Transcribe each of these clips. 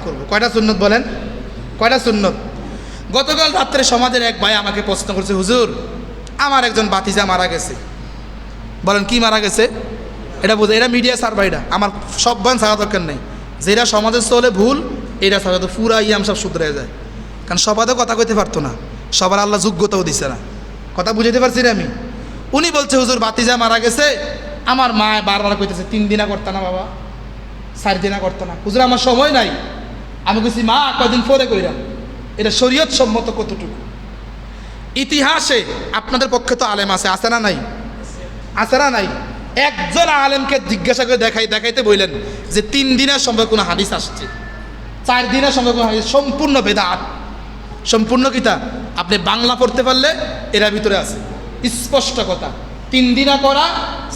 করব। কয়টা সুন্নত বলেন? কয়টা সুন্নত? গতকাল রাত্রে সমাজের এক ভাই আমাকে প্রশ্ন করছে, হুজুর আমার একজন ভাতিজা মারা গেছে। বলেন কি মারা গেছে? এটা বুঝে, এটা মিডিয়া সার্ভাইটা আমার সব বান ছাড়া দরকার নেই। যেটা সমাজের চলে ভুল এটা ছাড়া তো পুরা ইয়াম সব শুধরে যায়। কারণ সবাই কথা কইতে পারতো না, সবার আল্লাহ যোগ্যতাও দিছে না। কথা বুঝাতে পারছি না আমি? উনি বলছে হুজুর ভাতিজা মারা গেছে, আমার মা বারবার কইতেছে 3 দিনা করতো না বাবা, 4 দিনা করতো না। হুজুর আমার সময় নাই। আমি কইছি মা কদিন পরে কইরাম। এটা শরীয়ত সম্মত কতটুকু? ইতিহাসে আপনাদের পক্ষে তো আলেম আছে, আছে না নাই? আছে না নাই? একজন আলেমকে জিজ্ঞাসা করে দেখাইতে বললেন যে 3 দিনের সময় কোনো হাদিস আসছে, 4 দিনের সময় কোনো হাদিস, সম্পূর্ণ বেদাত। সম্পূর্ণ কিতা আপনি বাংলা পড়তে পারলে এরা ভিতরে আছে স্পষ্ট কথা। 3 দিনা করা,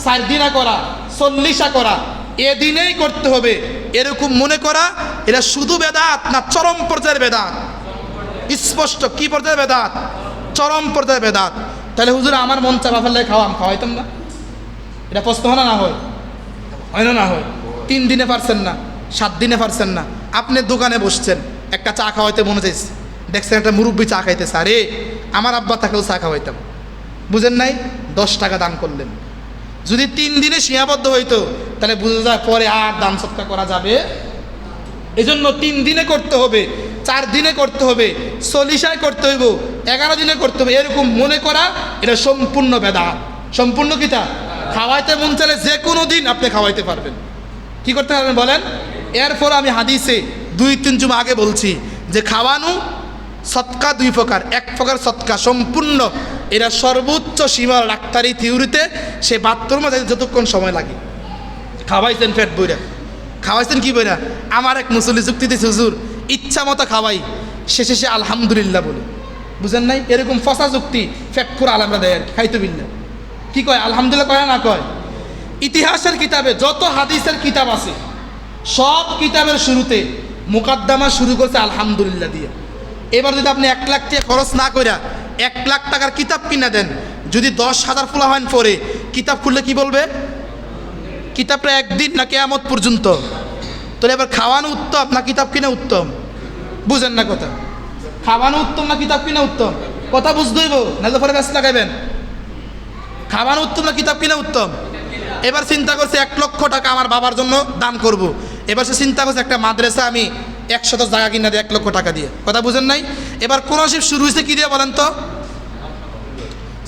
4 দিনা করা, 40 করা, এদিনেই করতে হবে এরকম মনে করা, এটা শুধু বেদাত না চরম পর্যায়ের বেদাত। স্পষ্ট কি পর্যায়ের বেদাত? চরম পর্যায়ের বেদাত। তাহলে হুজুর আমার মন চাপা ফেললে খাওয়াইতাম না? এটা প্রশ্ন হয় না? হয় না? না হয়। 3 দিনে পারছেন না, 7 দিনে পারছেন না, আপনি দোকানে বসছেন, একটা চা খাওয়াইতে মনে চাইছে, দেখছেন একটা মুরব্বী চা খাইতেছে, আরে আমার আব্বা থাকলেও চা খাওয়াইতাম, বুঝেন নাই? 10 টাকা দান করলেন। যদি 3 দিনে সীমাবদ্ধ হইতো তাহলে বুঝা যায় পরে আর দান সৎকার করা যাবে। এজন্য 3 দিনে করতে হবে, 4 দিনে করতে হবে, 40 করতে হইব, 11 দিনে করতে হবে, এরকম মনে করা এটা সম্পূর্ণ বেদাত। সম্পূর্ণ কিতা খাওয়াইতে মন চাইলে যে কোনো দিন আপনি খাওয়াইতে পারবেন। কি করতে পারবেন বলেন? এরপর আমি হাদিসে 2-3 জুমা আগে বলছি যে খাওয়ানো সৎকা 2 প্রকার। 1 প্রকার সৎকা সম্পূর্ণ, এরা সর্বোচ্চ সীমা ডাক্তারি থিওরিতে সে বাথরুমে যাইতে যতক্ষণ সময় লাগে। খাওয়াইছেন পেট বইরা, খাওয়াইছেন কি বইরা? আমার এক মুসল্লি যুক্তি দিয়েছে, হুজুর ইচ্ছা মতো খাওয়াই, শেষে সে আলহামদুলিল্লাহ বলে। বুঝেন নাই? এরকম ফসা যুক্তি ফেকফুর আলামরা দেয় আর কি, খাইতে বিল্লা। কি কয়? আলহামদুলিল্লাহ কয় না কয়? ইতিহাসের কিতাবে যত হাদিসের কিতাব আছে সব কিতাবের শুরুতে মুকাদ্দামা শুরু করছে আলহামদুলিল্লাহ দিয়ে। এবার যদি আপনি 1 লাখ টাকা খরচ না কইরা 1 লাখ টাকার কিতাব কিনা দেন, যদি 10,000 ফুলাহান পড়ে কিতাব খুললে কি বলবে? কিতাবটা একদিন না কিয়ামত পর্যন্ত। তাহলে এবার খাওয়ানো উত্তম না কিতাব কিনা উত্তম? বুঝেন না কথা? খাওয়ানো উত্তম না কিতাব কিনা উত্তম? কথা বুঝতেইব, নাহলে পরে ব্যস্ত লাগাইবেন। খাওয়ানো উত্তম না কিতাব কিনা উত্তম? এবার চিন্তা করছে 1 লক্ষ টাকা আমার বাবার জন্য দান করব। এবার সে চিন্তা করছে একটা মাদ্রাসা আমি 100 জায়গা কিনা দিয়ে 1 লক্ষ টাকা দিয়ে। কথা বুঝেন নাই? এবার কোরআন শরীফ শুরু হয়েছে কি দিয়ে বলেন তো?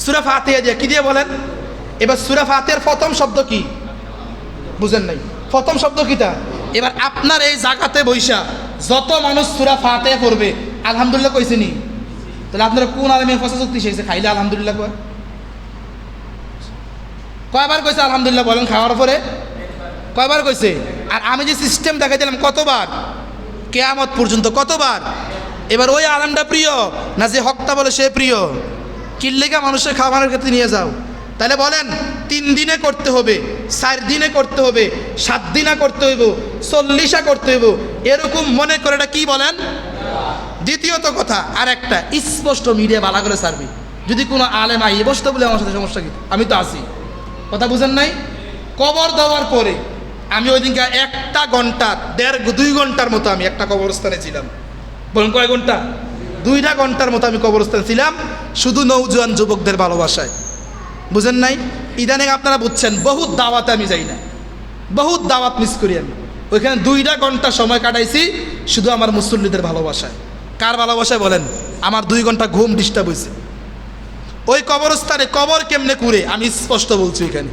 সূরা ফাতিহা দিয়ে। কি দিয়ে বলেন? এবার সূরা ফাতিহার প্রথম শব্দ কি? বুঝেন নাই? প্রথম শব্দ কিটা? এবার আপনার এই জায়গাতে বৈশা যত মানুষ সূরা ফাতিহা পড়বে আলহামদুলিল্লাহ কইছে নি? তাহলে আপনারা কোন আলেমের ফসা যুক্তি শেষে খাইলে আলহামদুলিল্লাহ কয়? কয়বার কইছে আলহামদুলিল্লাহ বলেন খাওয়ার পরে? কয়বার কইছে? আর আমি যে সিস্টেম দেখাই দিলাম কতবার? কিয়ামত পর্যন্ত কতবার? এবার ওই আলেমটা প্রিয় না যে হকটা বলে সে প্রিয়? কিল্লেগা মানুষের খাবারের ক্ষেত্রে নিয়ে যাও। তাহলে বলেন 3 দিনে করতে হবে, 4 দিনে করতে হবে, 7 দিনে করতে হইব, 40 করতে হইব, এরকম মনে করে এটা কি বলেন? দ্বিতীয়ত কথা আর একটা স্পষ্ট মিডিয়া বালা করে সার্বি, যদি কোনো আলেম আই বসতে বলে আমার সাথে সমস্যা কি? আমি তো আছি। কথা বুঝেন নাই? কবর দেওয়ার পরে আমি ওই দিনকে 1 ঘন্টা 1.5-2 ঘন্টার মতো আমি একটা কবরস্থানে ছিলাম। বলুন কয় ঘন্টা? 2 ঘন্টার মতো আমি কবরস্থানে ছিলাম, শুধু নৌজওয়ান যুবকদের ভালোবাসায়। বুঝেন নাই? ইদানিং আপনারা বুঝছেন বহুত দাওয়াতে আমি যাই না, বহুত দাওয়াত মিস করি আমি। ওইখানে 2 ঘন্টা সময় কাটাইছি শুধু আমার মুসল্লিদের ভালোবাসায়। কার ভালোবাসায় বলেন? আমার 2 ঘন্টা ঘুম ডিস্টার্ব হয়েছে ওই কবরস্থানে। কবর কেমনে কুড়ে আমি স্পষ্ট বলছি এখানে।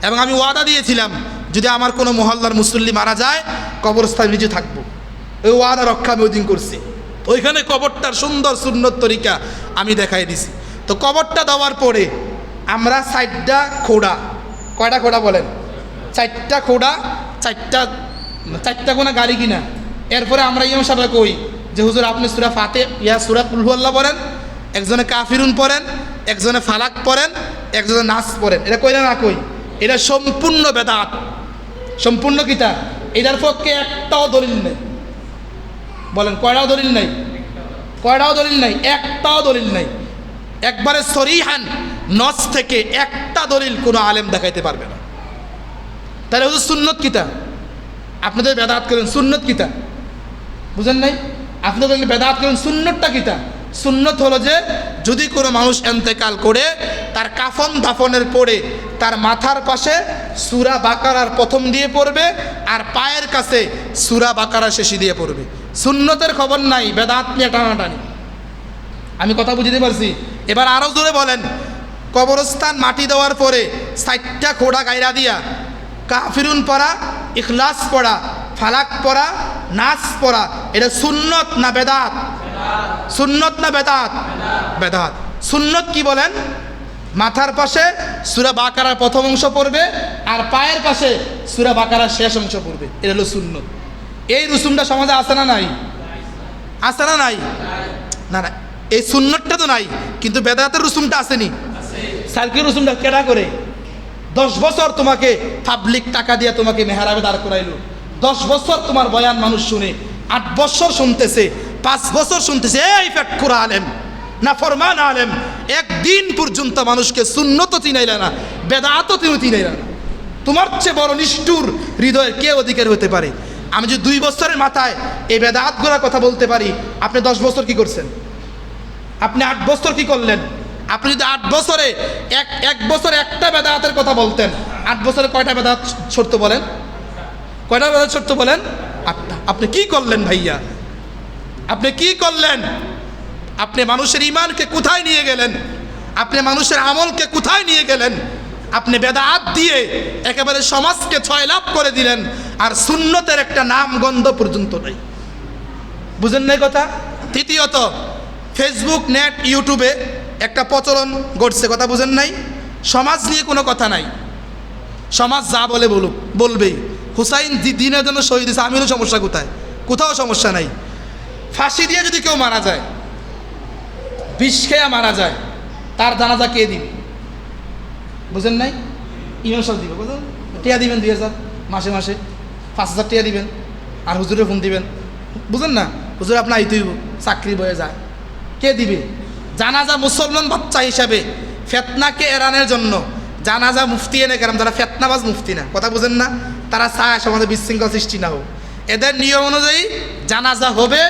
এবং আমি ওয়াদা দিয়েছিলাম যদি আমার কোনো মহল্লার মুসল্লি মারা যায় কবরস্থানে নিজে থাকবো। ওই ওয়াদা রক্ষা আমি ওই দিন করছি। ওইখানে কবরটার সুন্দর সুন্নত তরিকা আমি দেখাই দিছি। তো কবরটা দেওয়ার পরে আমরা 4টা খোড়া, কয়টা খোড়া বলেন? 4টা খোড়া, 4টা কোনা গাড়ি কিনা। এরপরে আমরা ইমাম সাহেবরা কই যে হুজুর আপনি সূরা ফাতিহা সূরা কুল হুয়াল্লাহ পড়েন, একজনে কাফিরুন পড়েন, একজনে ফালাক পড়েন, একজনে নাস পড়েন। এটা কই না কই? এটা সম্পূর্ণ বেদাত, সম্পূর্ণ কিতা। এটার পক্ষে একটাও দলিল নেই। বলেন কয়টাও দলিল নাই? কয়টাও দলিল নাই? একটাও দলিল নাই। একবারে সরিহান নস থেকে একটা দলিল কোনো আলেম দেখাইতে পারবে না। তাহলে হুজুর সুন্নত কিতা? আপনাদের বেদাত করেন সুন্নত কিতা? বুঝেন নাই? আপনি তো বেদাত করেন। সুন্নতটা কিটা? সুন্নত হলো যে যদি কোনো মানুষ এন্তেকাল করে তার কাফন দাফনের পরে তার মাথার পাশে সূরা বাকারার প্রথম দিয়ে পড়বে আর পায়ের কাছে সূরা বাকারা শেষে দিয়ে পড়বে। সুন্নতের খবর নাই, বেদাত নিয়ে টানাটানি। আমি কথা বুঝতে পারছি? এবার আরও জোরে বলেন। কবরস্থান মাটি দেওয়ার পরে 60টা খোড়া গায়রা দিয়া কাফিরুন পড়া, ইখলাস পড়া, ফালাক পড়া, নাস পড়া, এটা সুন্নত না বেদাত? সুন্নত না বেদাত? বেদাত। সুন্নত কি বলেন? মাথার পাশে সূরা বাকারার প্রথম অংশ পড়বে আর পায়ের পাশে সূরা বাকারার শেষ অংশ পড়বে, এটা হলো সুন্নত। এই রুসুমটা সমাজে আছে না নাই? আছে না নাই? না না, এই সুন্নতটা তো নাই, কিন্তু বেদাতের রুসুমটা আসেনি। সার্কিট রুসুমটা কেডা করে? 10 বছর তোমাকে পাবলিক টাকা দিয়ে তোমাকে মেহরাবে দাঁড় করাইলো, 10 বছর তোমার বয়ান মানুষ শুনে, 8 বছর শুনতেছে, 5 বছর শুনতেছে, এই ফেটকুরা আলেম না ফরমান আলেম, একদিন পর্যন্ত মানুষকে সুন্নতও চিনাইলা না, বেদাতও তুমি চিনাইলা না। তোমার চেয়ে বড় নিষ্ঠুর হৃদয়ের কে অধিকার হতে পারে? আমি যদি 2 বছরের মাথায় এই বেদাতগুলোর কথা বলতে পারি, আপনি 10 বছর কি করছেন? আপনি 8 বছর কি করলেন? আপনি যদি 8 বছরে এক বছরে একটা বেদাতের কথা বলতেন, 8 বছরে কয়টা বেদাত সত্য বলেন? কয়টা বেদাত সত্য বলেন? 8টা। আপনি কি করলেন ভাইয়া? আপনি কি করলেন? আপনি মানুষের ইমানকে কোথায় নিয়ে গেলেন? আপনি মানুষের আমলকে কোথায় নিয়ে গেলেন? আপনি বেদাত দিয়ে একেবারে সমাজকে ছয়লাভ করে দিলেন, আর সুন্নতের একটা নাম গন্ধ পর্যন্ত নাই। বুঝেন নাই কথা? তৃতীয়ত, ফেসবুক, নেট, ইউটিউবে একটা প্রচলন ঘটছে, কথা বুঝেন নাই? সমাজ নিয়ে কোনো কথা নাই, সমাজ যা বলে বলুক, বলবেই। হুসাইন দিনের জন্য শহীদ হয়েছে, আমিরও সমস্যা কোথায়? কোথাও সমস্যা নাই। ফাঁসি দিয়ে যদি কেউ মারা যায়, বিষ খেয়ে মারা যায়, তার জানাজা কে দিবে? বুঝেন নাই? ইমাম সাহেব দিবে। বুঝলেন? টিয়া দিবেন 2000 মাসে মাসে, 5000 টিয়া দিবেন, আর হুজুরে ফোন দিবেন। বুঝেন না? হুজুর আপনার আইতেই চাকরি বয়ে যায়, কে দিবে? জানাজা মুসলমান বাচ্চা হিসাবে ফেতনাকে এড়ানোর জন্য জানাজা মুফতি এনে কেরাম, যারা ফেতনাবাজ মুফতি না, কথা বুঝেন না, তারা চায় সমাজে বিশৃঙ্খলা সৃষ্টি না হোক। এদের নিয়ম অনুযায়ী জানাজা হবে,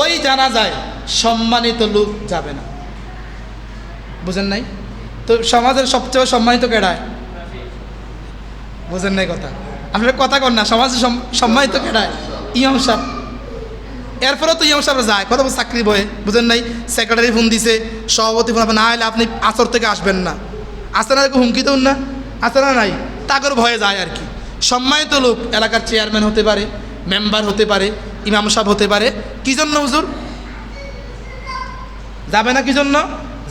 ওই জানাজায় সম্মানিত লোক যাবে না। বুঝেন নাই? তো সমাজের সবচেয়ে সম্মানিত কেডায়? বুঝেন নাই কথা? আপনারা কথা কন না, সমাজে সম্মানিত কেডায়? ইমাম সাহেব। এরপরেও তো ইমাম সাহেব যায়, কত চাকরি বয়ে। বুঝেন নাই? সেক্রেটারি ফোন দিছে, সভাপতি ফোন, না হলে আপনি আসর থেকে আসবেন না। আসে না, হুমকি দেন না, আসে না নাই? তাগর ভয়ে যায় আর কি। সম্মানিত লোক এলাকার চেয়ারম্যান হতে পারে, মেম্বার হতে পারে, ইমাম সাহেব হতে পারে। কি জন্য হুজুর যাবে না? কি জন্য?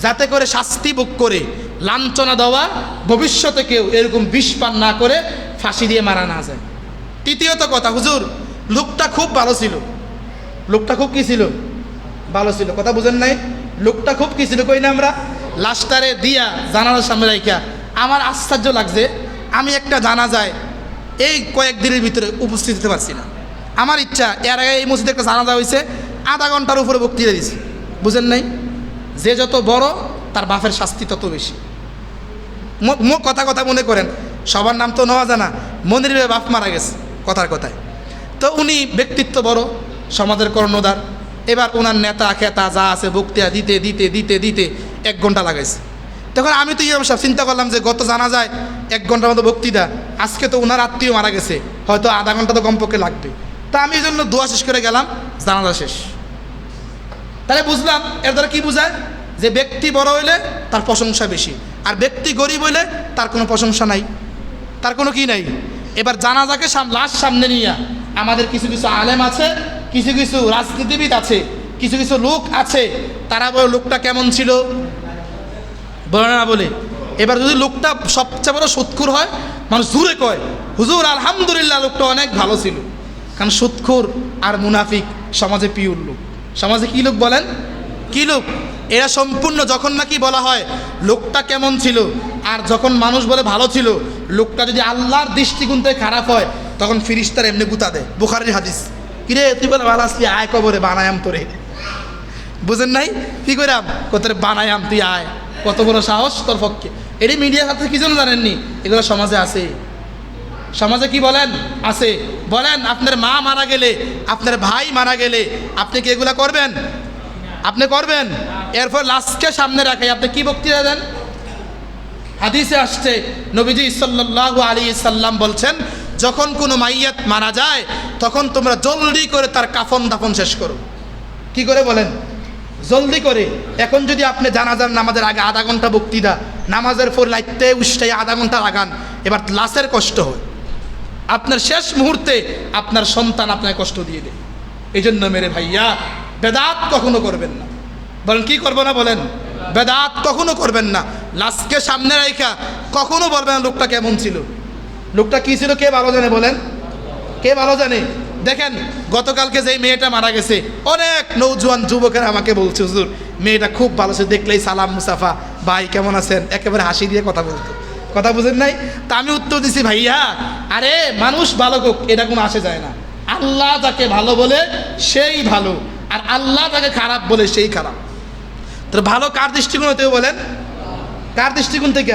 যাতে করে শাস্তি ভোগ করে লাঞ্ছনা দেওয়া, ভবিষ্যতে কেউ এরকম বিষ পান না করে ফাঁসি দিয়ে মারা না যায়। তৃতীয়ত কথা, হুজুর লোকটা খুব ভালো ছিল। লোকটা খুব কি ছিল? ভালো ছিল। কথা বুঝেন নাই? লোকটা খুব কি ছিল কই না আমরা? লাশটারে দিয়া জানাজার সামনে রাইখা আমার আশ্চর্য লাগছে, আমি একটা জানাজায় এই কয়েকদিনের ভিতরে উপস্থিত হতে পারছি না। আমার ইচ্ছা, এর আগে এই মসজিদে একটা জানাজা হয়েছে, আধা ঘন্টার উপরে বক্তৃতা দিয়েছি। বুঝেন নাই? যে যত বড় তার বাপের শাস্তি তত বেশি। কথা কথা মনে করেন, সবার নাম তো নেওয়া জানা, মনির বাপ মারা গেছে কথার কথায়। তো উনি ব্যক্তিত্ব বড়, সমাজের কর্ণধার। এবার ওনার নেতা খেতা যা আছে বক্তৃতা দিতে দিতে দিতে দিতে 1 ঘন্টা লাগাইছে। তখন আমি তো ইমাম সাহেব চিন্তা করলাম যে গত জানা যায় 1 ঘন্টার মতো বক্তৃতা, আজকে তো ওনার আত্মীয় মারা গেছে, হয়তো আধা ঘন্টা তো কমপক্ষে লাগবে। তা আমি এই জন্য দোয়া শেষ করে গেলাম, জানাজা শেষ। তাহলে বুঝলাম এর দ্বারা কী বোঝায়? যে ব্যক্তি বড় হইলে তার প্রশংসা বেশি, আর ব্যক্তি গরিব হইলে তার কোনো প্রশংসা নাই, তার কোনো কি নাই। এবার জানাজাকে লাশ সামনে নিয়ে আমাদের কিছু কিছু আলেম আছে, কিছু কিছু রাজনীতিবিদ আছে, কিছু কিছু লোক আছে, তারা বলে লোকটা কেমন ছিল, বলে না বলে। এবার যদি লোকটা সবচেয়ে বড় সুদখোর হয়, মানুষ জুড়ে কয় হুজুর আলহামদুলিল্লাহ লোকটা অনেক ভালো ছিল। কারণ সুদখোর আর মুনাফিক সমাজে পিওর লোক। সমাজে কী লোক বলেন? কী লোক? এরা সম্পূর্ণ যখন নাকি বলা হয় লোকটা কেমন ছিল, আর যখন মানুষ বলে ভালো ছিল, লোকটা যদি আল্লাহর দৃষ্টিকোণ থেকে খারাপ হয়, তখন ফিরিস্তার এমনি গুতা দেয়। বুখারীর হাদিস। কিরে তুই বলে ভালো আসলি, আয় কবরে বানায়াম তোরে। বুঝেন নাই? কী করাম? কত বানায়াম, তুই আয়, কত বড় সাহস তোর পক্ষে। এটি মিডিয়ার হাতে কি জন্য জানেননি? এগুলো সমাজে আছে। সমাজে কি বলেন আছে। বলেন আপনার মা মারা গেলে, আপনার ভাই মারা গেলে আপনি কি এগুলা করবেন? আপনি করবেন? এরপর লাশকে সামনে রাখে আপনি কি বক্তৃতা দেন? হাদিসে আসছে নবীজি সাল্লাল্লাহু আলাইহি সাল্লাম বলছেন, যখন কোনো মাইয়াত মারা যায় তখন তোমরা জলদি করে তার কাফন দাফন শেষ করো। কি করে বলেন? জলদি করে। এখন যদি আপনি জানাজার নামাজের আগে আধা ঘন্টা বক্তৃতা, নামাজের পর লাইতে উষ্টাই আধা ঘন্টা লাগান, এবার লাশের কষ্ট হয়। আপনার শেষ মুহূর্তে আপনার সন্তান আপনাকে কষ্ট দিয়ে দেয়। এই জন্য মেরে ভাইয়া, বেদাত কখনো করবেন না। বলেন কি করবো না? বলেন বেদাত কখনো করবেন না। লাশকে সামনে রাখা কখনো বলবেন না লোকটা কেমন ছিল, লোকটা কী ছিল, কে ভালো জানে? বলেন কে ভালো জানে? দেখেন গতকালকে যেই মেয়েটা মারা গেছে, অনেক নৌজওয়ান যুবকেরা আমাকে বলছে, হুজুর মেয়েটা খুব ভালো ছিল, দেখলেই সালাম মুসাফা, ভাই কেমন আছেন, একেবারে হাসি দিয়ে কথা বলতো। কথা বুঝেন নাই? তা আমি উত্তর দিছি, ভাইয়া আরে মানুষ ভালো হোক এটা কোনো আসে যায় না। আল্লাহ যাকে ভালো বলে সেই ভালো, আর আল্লাহ যাকে খারাপ বলে সেই খারাপ। তো ভালো কার দৃষ্টিকোণ হতে বলেন? কার দৃষ্টিকোণ থেকে?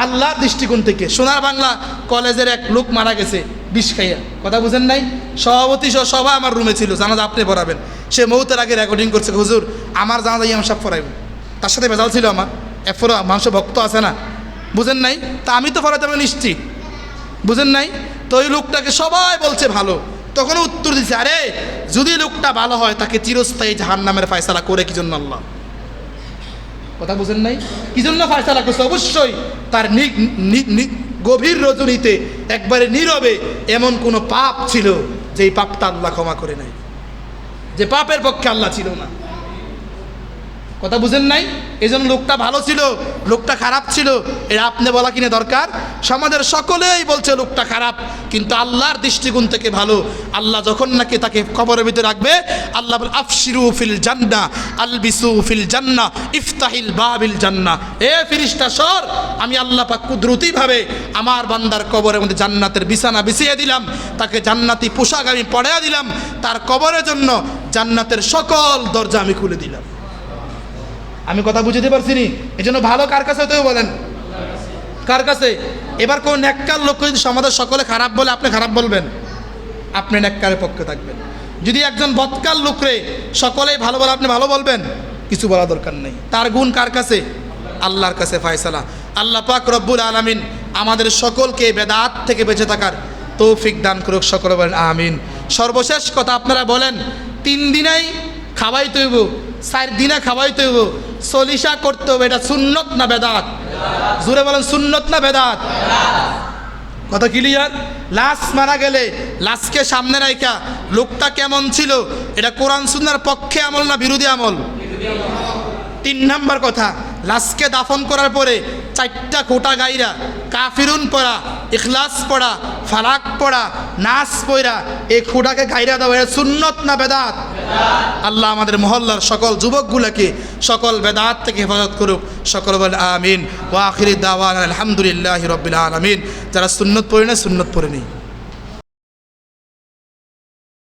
আল্লাহর দৃষ্টিকোণ থেকে। সোনার বাংলা কলেজের এক লোক মারা গেছে বিষ খাইয়া। কথা বুঝেন নাই? সভাপতি সহ সবাই আমার রুমে ছিল, জানাজা আপনি পড়াবেন। সে মৌতের আগে রেকর্ডিং করছে, হুজুর আমার জানাজা ইমাম সাহেব পড়াইবেন। তার সাথে ভেজাল ছিল আমার, এরপরও মানুষ ভক্ত আছে না, বুঝেন নাই? তা আমি তো পড়াতে আমি নিশ্চিত, বুঝেন নাই? তো ওই লোকটাকে সবাই বলছে ভালো, তখন উত্তর দিচ্ছে, আরে যদি লোকটা ভালো হয় তাকে চিরস্থায়ী জাহান্নামের ফয়সালা করে কি জন্য আল্লাহ? কথা বুঝেন নাই? কি জন্য ফয়সালা করছে? অবশ্যই তার গভীর রজনীতে একবারে নীরবে এমন কোনো পাপ ছিল যেই পাপটা আল্লাহ ক্ষমা করে নাই, যে পাপের পক্ষে আল্লাহ ছিল না। কথা বুঝেন নাই? এই জন্য লোকটা ভালো ছিল, লোকটা খারাপ ছিল, এটা আপনি বলা কিনা দরকার? সমাজের সকলেই বলছে লোকটা খারাপ, কিন্তু আল্লাহর দৃষ্টিকোণ থেকে ভালো। আল্লাহ যখন নাকি তাকে কবরের ভিতরে রাখবে, আল্লাহ বলে আফশিরু ফিল জান্নাহ আলবিসু ফিল জান্নাহ ইফতাহিল বাবিল জান্নাহ। এ ফেরেশতা সর, আমি আল্লাহ পাক কুদরতিভাবে আমার বান্দার কবরের মধ্যে জান্নাতের বিছানা বিছিয়ে দিলাম, তাকে জান্নাতি পোশাক আমি পরাইয়া দিলাম, তার কবরের জন্য জান্নাতের সকল দরজা আমি খুলে দিলাম। আমি কথা বুঝতে পারছি নি? এই জন্য ভালো কার কাছে হতেও বলেন? কার কাছে? এবার কোন নেককার লোক যদি সমাজের সকলে খারাপ বলে আপনি খারাপ বলবেন? আপনি নেককারের পক্ষে থাকবেন। যদি একজন বদকার লোকরে সকলেই ভালো বলে আপনি ভালো বলবেন? কিছু বলা দরকার নেই। তার গুণ কার কাছে? আল্লাহর কাছে ফয়সালা। আল্লাহ পাক রব্বুল আলামিন আমাদের সকলকে বেদাত থেকে বেঁচে থাকার তৌফিক দান করুক, সকলে বলেন আমিন। সর্বশেষ কথা আপনারা বলেন, 3 দিনেই খাওয়াই তৈব, 4 দিনে খাওয়াই তৈব, সলিশা করতে হবে, এটা সুন্নত না বেদাত? জোরে বলেন সুন্নত না বেদাত? কথা ক্লিয়ার? লাশ মারা গেলে লাশকে সামনে রাখা লোকটা কেমন ছিল, এটা কোরআন সুন্নাহর পক্ষে আমল না বিরোধী আমল? 3 নাম্বার কথা, লাশকে দাফন করার পরে 4টা খোটা গাইরা কাফিরুন পড়া, ইখলাস পড়া, ফালাক পড়া, নাস পড়া, এই খোটাকে গাইরা দেওয়া, এটা সুন্নত না বেদাত? আল্লাহ আমাদের মহল্লার সকল যুবকগুলোকে সকল বেদাত থেকে হেফাজত করুক, সকল বলে আমিন। ওয়া আখিরি দাওয়ানা আলহামদুলিল্লাহি রাব্বিল আলামিন। যারা সুন্নত পড়ে না সুন্নত পড়ে নেই।